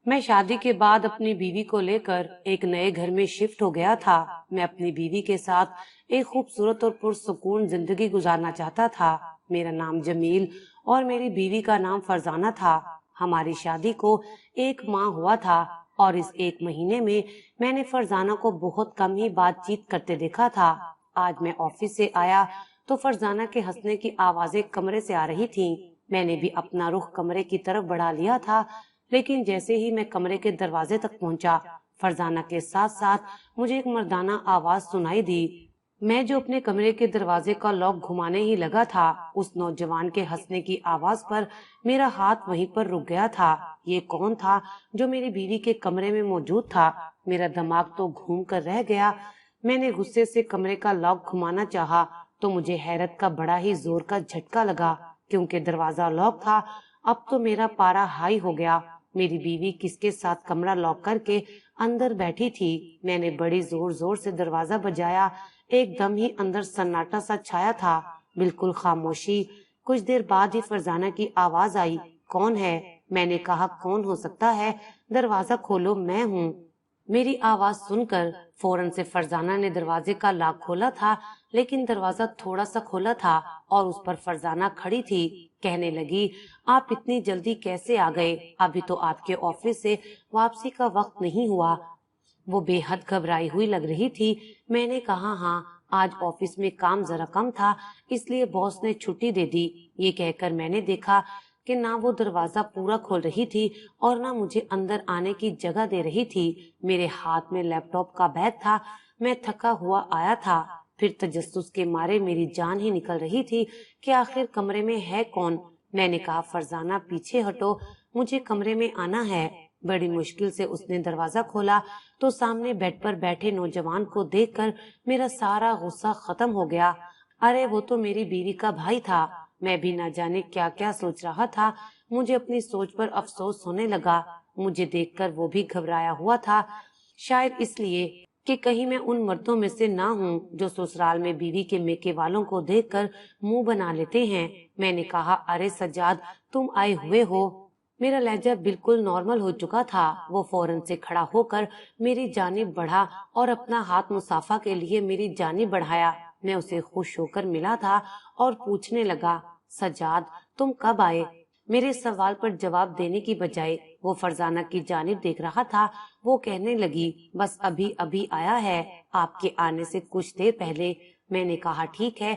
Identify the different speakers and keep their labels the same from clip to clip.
Speaker 1: میں شادی کے بعد اپنی بیوی کو لیکر ایک نئے گھر میں شفٹ ہو گیا تھا۔ میں اپنی بیوی کے ساتھ ایک خوبصورت اور پرسکون زندگی گزارنا چاہتا تھا۔ میرا نام جمیل اور میری بیوی کا نام فرزانہ تھا۔ ہماری شادی کو 1 ماہ ہوا تھا اور اس 1 مہینے میں نے فرزانہ کو بہت کم ہی بات چیت کرتے دیکھا تھا۔ آج میں آفس سے آیا تو فرزانہ کے ہنسنے کی آوازیں کمرے سے آ رہی تھیں۔ میں نے بھی اپنا رخ کمرے کی طرف بڑھا لیا تھا، لیکن جیسے ہی میں کمرے کے دروازے تک پہنچا، فرزانہ کے ساتھ ساتھ مجھے ایک مردانہ آواز سنائی دی۔ میں جو اپنے کمرے کے دروازے کا لاک گھمانے ہی لگا تھا، اس نوجوان کے ہنسنے کی آواز پر میرا ہاتھ وہیں پر رک گیا تھا۔ یہ کون تھا جو میری بیوی کے کمرے میں موجود تھا؟ میرا دماغ تو گھوم کر رہ گیا۔ میں نے غصے سے کمرے کا لاک گھمانا چاہا تو مجھے حیرت کا بڑا ہی زور کا جھٹکا لگا، کیونکہ دروازہ لاک تھا۔ اب تو میرا پارا ہائی ہو گیا۔ میری بیوی کس کے ساتھ کمرہ لاک کر کے اندر بیٹھی تھی؟ میں نے بڑی زور زور سے دروازہ بجایا۔ ایک دم ہی اندر سناٹا سا چھایا تھا، بالکل خاموشی۔ کچھ دیر بعد ہی فرزانہ کی آواز آئی، کون ہے؟ میں نے کہا، کون ہو سکتا ہے، دروازہ کھولو، میں ہوں۔ میری آواز سن کر فوراً سے فرزانہ نے دروازے کا لاک کھولا تھا، لیکن دروازہ تھوڑا سا کھولا تھا اور اس پر فرزانہ کھڑی تھی۔ کہنے لگی، آپ اتنی جلدی کیسے آ گئے؟ ابھی تو آپ کے آفس سے واپسی کا وقت نہیں ہوا۔ وہ بے حد گھبرائی ہوئی لگ رہی تھی۔ میں نے کہا، ہاں، آج آفس میں کام ذرا کم تھا، اس لیے باس نے چھٹی دے دی۔ یہ کہہ کر میں نے دیکھا کہ نہ وہ دروازہ پورا کھول رہی تھی اور نہ مجھے اندر آنے کی جگہ دے رہی تھی۔ میرے ہاتھ میں لیپ ٹاپ کا بیگ تھا۔ میں تھکا ہوا آیا تھا، پھر تجسس کے مارے میری جان ہی نکل رہی تھی کہ آخر کمرے میں ہے کون۔ میں نے کہا، فرزانہ پیچھے ہٹو، مجھے کمرے میں آنا ہے۔ بڑی مشکل سے اس نے دروازہ کھولا تو سامنے بیڈ پر بیٹھے نوجوان کو دیکھ کر میرا سارا غصہ ختم ہو گیا۔ ارے وہ تو میری بیوی کا بھائی تھا۔ میں بھی نہ جانے کیا کیا سوچ رہا تھا۔ مجھے اپنی سوچ پر افسوس ہونے لگا۔ مجھے دیکھ کر وہ بھی گھبرایا ہوا تھا، شاید اس لیے کہ کہیں میں ان مردوں میں سے نہ ہوں جو سسرال میں بیوی کے میکے والوں کو دیکھ کر منہ بنا لیتے ہیں۔ میں نے کہا، ارے سجاد، تم آئے ہوئے ہو۔ میرا لہجہ بالکل نارمل ہو چکا تھا۔ وہ فوراً سے کھڑا ہو کر میری جانب بڑھا اور اپنا ہاتھ مصافحہ کے لیے میری جانب بڑھایا۔ میں اسے خوش ہو کر ملا تھا اور پوچھنے لگا، سجاد، تم کب آئے؟ میرے سوال پر جواب دینے کی بجائے وہ فرزانہ کی جانب دیکھ رہا تھا۔ وہ کہنے لگی، بس ابھی ابھی آیا ہے، آپ کے آنے سے کچھ دیر پہلے۔ میں نے کہا، ٹھیک ہے،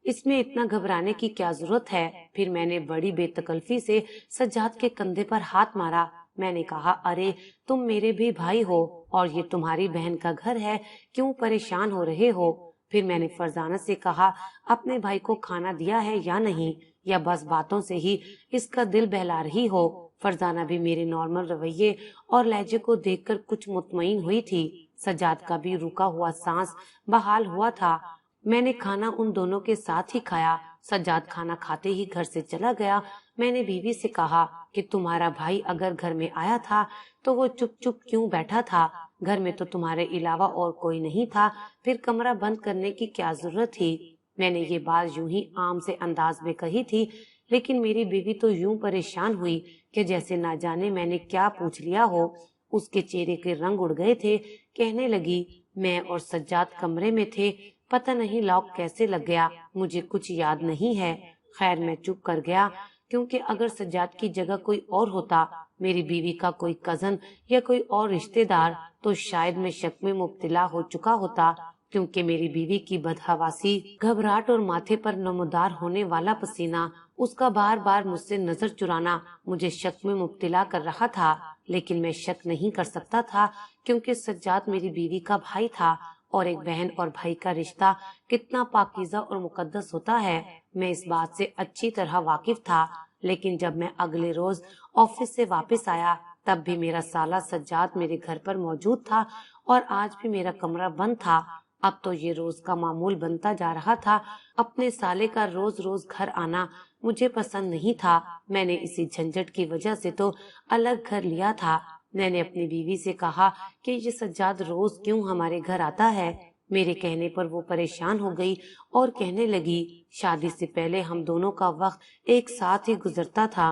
Speaker 1: اس میں اتنا گھبرانے کی کیا ضرورت ہے؟ پھر میں نے بڑی بے تکلفی سے سجاد کے کندھے پر ہاتھ مارا۔ میں نے کہا، ارے تم میرے بھی بھائی ہو اور یہ تمہاری بہن کا گھر ہے، کیوں پریشان ہو رہے ہو؟ پھر میں نے فرزانہ سے کہا، اپنے بھائی کو کھانا دیا ہے یا نہیں، یا بس باتوں سے ہی اس کا دل بہلا رہی ہو؟ فرزانہ بھی میرے نارمل رویے اور لہجے کو دیکھ کر کچھ مطمئن ہوئی تھی۔ سجاد کا بھی رکا ہوا سانس بحال ہوا تھا۔ میں نے کھانا ان دونوں کے ساتھ ہی کھایا۔ سجاد کھانا کھاتے ہی گھر سے چلا گیا۔ میں نے بیوی سے کہا کہ تمہارا بھائی اگر گھر میں آیا تھا تو وہ چپ چپ کیوں بیٹھا تھا؟ گھر میں تو تمہارے علاوہ اور کوئی نہیں تھا، پھر کمرہ بند کرنے کی کیا ضرورت تھی؟ میں نے یہ بات یوں ہی عام سے انداز میں کہی تھی، لیکن میری بیوی تو یوں پریشان ہوئی کہ جیسے نہ جانے میں نے کیا پوچھ لیا ہو۔ اس کے چہرے کے رنگ اڑ گئے تھے۔ کہنے لگی، میں اور سجاد کمرے میں تھے، پتہ نہیں لاک کیسے لگ گیا، مجھے کچھ یاد نہیں ہے۔ خیر میں چپ کر گیا، کیونکہ اگر سجاد کی جگہ کوئی اور ہوتا، میری بیوی کا کوئی کزن یا کوئی اور رشتے دار، تو شاید میں شک میں مبتلا ہو چکا ہوتا، کیونکہ میری بیوی کی بدحواسی، گھبراہٹ اور ماتھے پر نمودار ہونے والا پسینہ، اس کا بار بار مجھ سے نظر چرانا مجھے شک میں مبتلا کر رہا تھا۔ لیکن میں شک نہیں کر سکتا تھا، کیونکہ سجاد میری بیوی کا بھائی تھا، اور ایک بہن اور بھائی کا رشتہ کتنا پاکیزہ اور مقدس ہوتا ہے، میں اس بات سے اچھی طرح واقف تھا۔ لیکن جب میں اگلے روز آفس سے واپس آیا، تب بھی میرا سالہ سجاد میرے گھر پر موجود تھا اور آج بھی میرا کمرہ بند تھا۔ اب تو یہ روز کا معمول بنتا جا رہا تھا۔ اپنے سالے کا روز روز گھر آنا مجھے پسند نہیں تھا۔ میں نے اسی جھنجٹ کی وجہ سے تو الگ گھر لیا تھا۔ میں نے اپنی بیوی سے کہا کہ یہ سجاد روز کیوں ہمارے گھر آتا ہے؟ میرے کہنے پر وہ پریشان ہو گئی اور کہنے لگی، شادی سے پہلے ہم دونوں کا وقت ایک ساتھ ہی گزرتا تھا،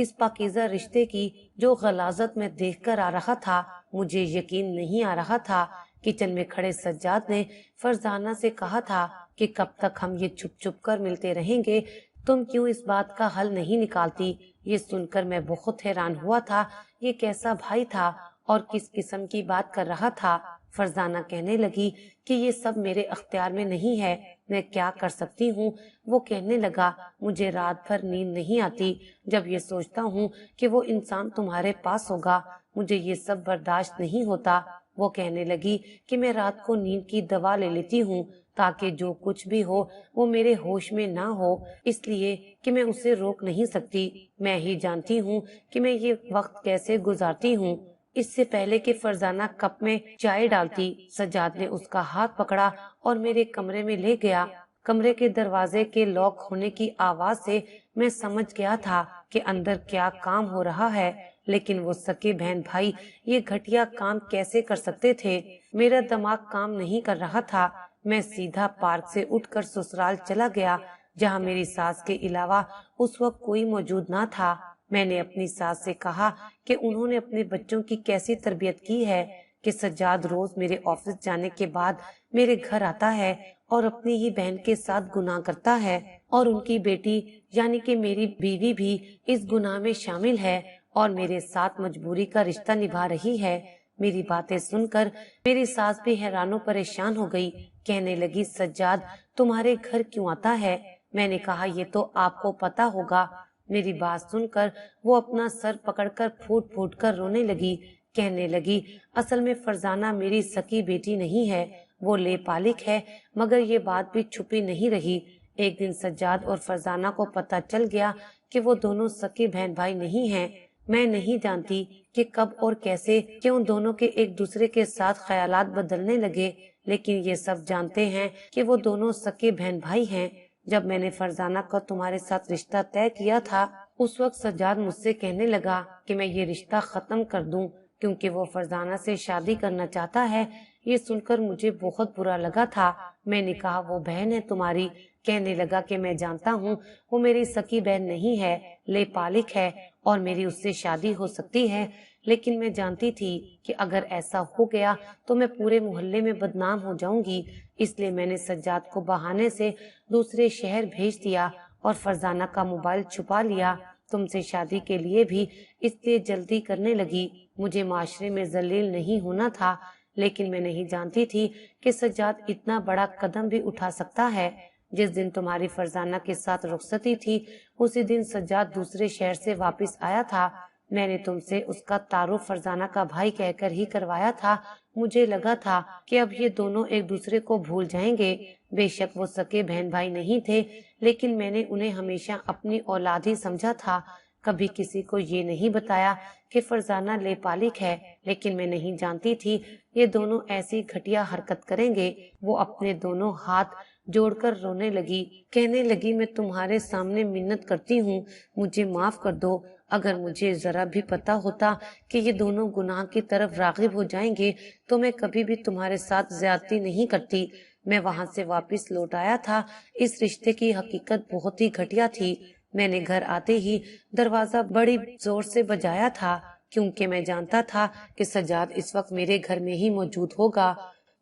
Speaker 1: اس پاکیزہ رشتے کی جو غلاظت میں دیکھ کر آ رہا تھا، مجھے یقین نہیں آ رہا تھا۔ کچن میں کھڑے سجاد نے فرزانہ سے کہا تھا کہ کب تک ہم یہ چھپ چھپ کر ملتے رہیں گے، تم کیوں اس بات کا حل نہیں نکالتی؟ یہ سن کر میں بہت حیران ہوا تھا، یہ کیسا بھائی تھا اور کس قسم کی بات کر رہا تھا۔ فرزانہ کہنے لگی کہ یہ سب میرے اختیار میں نہیں ہے، میں کیا کر سکتی ہوں؟ وہ کہنے لگا، مجھے رات بھر نیند نہیں آتی جب یہ سوچتا ہوں کہ وہ انسان تمہارے پاس ہوگا، مجھے یہ سب برداشت نہیں ہوتا۔ وہ کہنے لگی کہ میں رات کو نیند کی دوا لے لیتی ہوں تاکہ جو کچھ بھی ہو وہ میرے ہوش میں نہ ہو، اس لیے کہ میں اسے روک نہیں سکتی، میں ہی جانتی ہوں کہ میں یہ وقت کیسے گزارتی ہوں۔ اس سے پہلے کہ فرزانہ کپ میں چائے ڈالتی، سجاد نے اس کا ہاتھ پکڑا اور میرے کمرے میں لے گیا۔ کمرے کے دروازے کے لاک ہونے کی آواز سے میں سمجھ گیا تھا کہ اندر کیا کام ہو رہا ہے، لیکن وہ سکے بہن بھائی یہ گھٹیا کام کیسے کر سکتے تھے؟ میرا دماغ کام نہیں کر رہا تھا۔ میں سیدھا پارک سے اٹھ کر سسرال چلا گیا جہاں میری ساس کے علاوہ اس وقت کوئی موجود نہ تھا۔ میں نے اپنی ساس سے کہا کہ انہوں نے اپنے بچوں کی کیسی تربیت کی ہے کہ سجاد روز میرے آفس جانے کے بعد میرے گھر آتا ہے اور اپنی ہی بہن کے ساتھ گناہ کرتا ہے، اور ان کی بیٹی یعنی کہ میری بیوی بھی اس گناہ میں شامل ہے اور میرے ساتھ مجبوری کا رشتہ نبھا رہی ہے۔ میری باتیں سن کر میری ساس بھی حیران و پریشان ہو گئی، کہنے لگی، سجاد تمہارے گھر کیوں آتا ہے؟ میں نے کہا یہ تو آپ کو پتا ہوگا۔ میری بات سن کر وہ اپنا سر پکڑ کر پھوٹ پھوٹ کر رونے لگی، کہنے لگی، اصل میں فرزانہ میری سکی بیٹی نہیں ہے، وہ لے پالک ہے، مگر یہ بات بھی چھپی نہیں رہی۔ ایک دن سجاد اور فرزانہ کو پتا چل گیا کہ وہ دونوں سکے بہن بھائی نہیں ہیں۔ میں نہیں جانتی کہ کب اور کیسے کیوں دونوں کے ایک دوسرے کے ساتھ خیالات بدلنے لگے، لیکن یہ سب جانتے ہیں کہ وہ دونوں سکے بہن بھائی ہیں۔ جب میں نے فرزانہ کو تمہارے ساتھ رشتہ طے کیا تھا، اس وقت سجاد مجھ سے کہنے لگا کہ میں یہ رشتہ ختم کر دوں کیونکہ وہ فرزانہ سے شادی کرنا چاہتا ہے۔ یہ سن کر مجھے بہت برا لگا تھا۔ میں نے کہا وہ بہن ہے تمہاری؟ کہنے لگا کہ میں جانتا ہوں وہ میری سکی بہن نہیں ہے، لے پالک ہے اور میری اس سے شادی ہو سکتی ہے، لیکن میں جانتی تھی کہ اگر ایسا ہو گیا تو میں پورے محلے میں بدنام ہو جاؤں گی، اس لیے میں نے سجاد کو بہانے سے دوسرے شہر بھیج دیا اور فرزانہ کا موبائل چھپا لیا۔ تم سے شادی کے لیے بھی اس لیے جلدی کرنے لگی، مجھے معاشرے میں ذلیل نہیں ہونا تھا، لیکن میں نہیں جانتی تھی کہ سجاد اتنا بڑا قدم بھی اٹھا سکتا ہے۔ جس دن تمہاری فرزانہ کے ساتھ رخصتی تھی، اسی دن سجاد دوسرے شہر سے واپس آیا تھا۔ میں نے تم سے اس کا تعارف فرزانہ کا بھائی کہہ کر ہی کروایا تھا۔ مجھے لگا تھا کہ اب یہ دونوں ایک دوسرے کو بھول جائیں گے۔ بے شک وہ سکے بہن بھائی نہیں تھے، لیکن میں نے انہیں ہمیشہ اپنی اولاد ہی سمجھا تھا، کبھی کسی کو یہ نہیں بتایا کہ فرزانہ لے پالک ہے، لیکن میں نہیں جانتی تھی یہ دونوں ایسی گھٹیا حرکت کریں گے۔ وہ اپنے دونوں ہاتھ جوڑ کر رونے لگی، کہنے لگی، میں تمہارے سامنے منت کرتی ہوں، مجھے معاف کر دو۔ اگر مجھے ذرا بھی پتا ہوتا کہ یہ دونوں گناہ کی طرف راغب ہو جائیں گے تو میں کبھی بھی تمہارے ساتھ زیادتی نہیں کرتی۔ میں وہاں سے واپس لوٹ آیا تھا۔ اس رشتے کی حقیقت بہت ہی گھٹیا تھی۔ میں نے گھر آتے ہی دروازہ بڑی زور سے بجایا تھا کیونکہ میں جانتا تھا کہ سجاد اس وقت میرے گھر میں ہی موجود ہوگا۔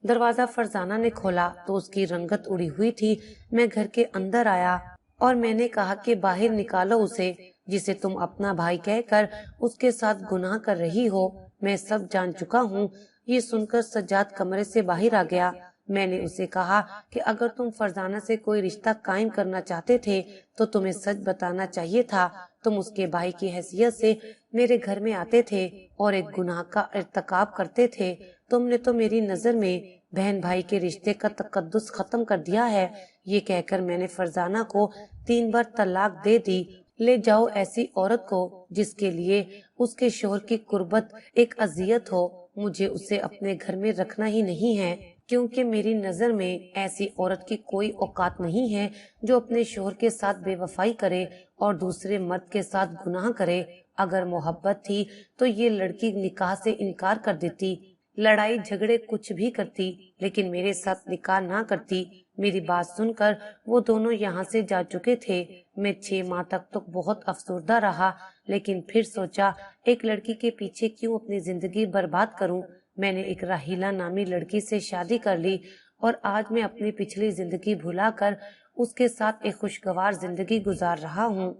Speaker 1: دروازہ فرزانہ نے کھولا تو اس کی رنگت اڑی ہوئی تھی۔ میں گھر کے اندر آیا اور میں نے کہا کہ باہر نکالو اسے، جسے تم اپنا بھائی کہہ کر اس کے ساتھ گناہ کر رہی ہو، میں سب جان چکا ہوں۔ یہ سن کر سجاد کمرے سے باہر آ گیا۔ میں نے اسے کہا کہ اگر تم فرزانہ سے کوئی رشتہ قائم کرنا چاہتے تھے تو تمہیں سچ بتانا چاہیے تھا، تم اس کے بھائی کی حیثیت سے میرے گھر میں آتے تھے اور ایک گناہ کا ارتکاب کرتے تھے۔ تم نے تو میری نظر میں بہن بھائی کے رشتے کا تقدس ختم کر دیا ہے۔ یہ کہہ کر میں نے فرزانہ کو 3 بار طلاق دے دی۔ لے جاؤ ایسی عورت کو جس کے لیے اس کے شوہر کی قربت ایک اذیت ہو، مجھے اسے اپنے گھر میں رکھنا ہی نہیں ہے، کیونکہ میری نظر میں ایسی عورت کی کوئی اوقات نہیں ہے جو اپنے شوہر کے ساتھ بے وفائی کرے اور دوسرے مرد کے ساتھ گناہ کرے۔ اگر محبت تھی تو یہ لڑکی نکاح سے انکار کر دیتی، لڑائی جھگڑے کچھ بھی کرتی، لیکن میرے ساتھ نکاح نہ کرتی۔ میری بات سن کر وہ دونوں یہاں سے جا چکے تھے۔ میں 6 ماہ تک تو بہت افسردہ رہا، لیکن پھر سوچا ایک لڑکی کے پیچھے کیوں اپنی زندگی برباد کروں۔ میں نے ایک راہیلہ نامی لڑکی سے شادی کر لی اور آج میں اپنی پچھلی زندگی بھلا کر اس کے ساتھ ایک خوشگوار زندگی گزار رہا ہوں۔